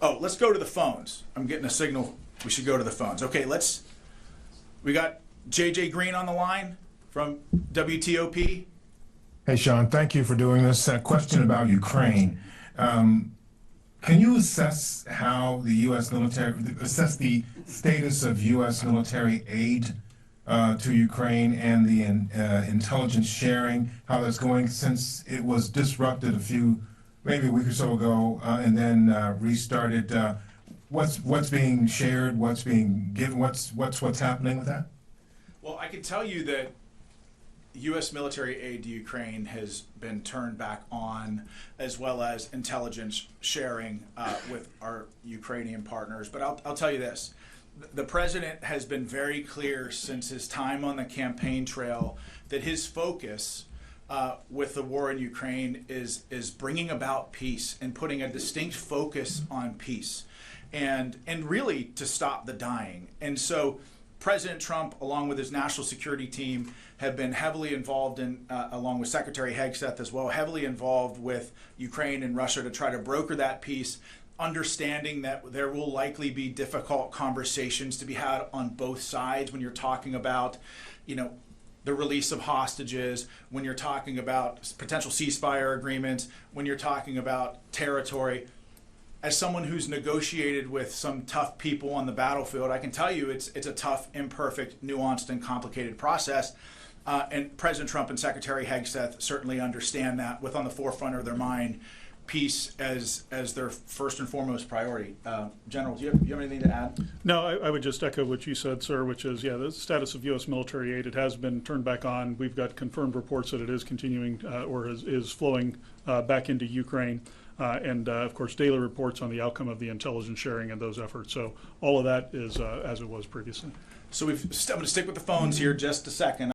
Oh, let's go to the phones. I'm getting a signal. We should go to the phones. Okay, we got JJ Green on the line from WTOP. Hey, Sean, thank you for doing this. A question about Ukraine. Can you assess how the U.S. military, assess the status of U.S. military aid to Ukraine and the intelligence sharing, how that's going since it was disrupted maybe a week or so ago, and then restarted? What's being shared? What's being given? What's happening with that? Well, I can tell you that U.S. military aid to Ukraine has been turned back on, as well as intelligence sharing with our Ukrainian partners. But I'll tell you this. The president has been very clear since his time on the campaign trail that his focus with the war in Ukraine is bringing about peace and putting a distinct focus on peace and really to stop the dying. And so President Trump, along with his national security team, have been heavily involved in, along with Secretary Hegseth as well, heavily involved with Ukraine and Russia to try to broker that peace, understanding that there will likely be difficult conversations to be had on both sides when you're talking about, the release of hostages, when you're talking about potential ceasefire agreements, when you're talking about territory. As someone who's negotiated with some tough people on the battlefield, I can tell you it's a tough, imperfect, nuanced, and complicated process. And President Trump and Secretary Hegseth certainly understand that, with on the forefront of their mind peace as their first and foremost priority. General, do you have anything to add? No, I would just echo what you said, sir, which is, the status of U.S. military aid, it has been turned back on. We've got confirmed reports that it is continuing or is flowing back into Ukraine. And of course, daily reports on the outcome of the intelligence sharing and those efforts. So all of that is as it was previously. So I'm going to stick with the phones here just a second.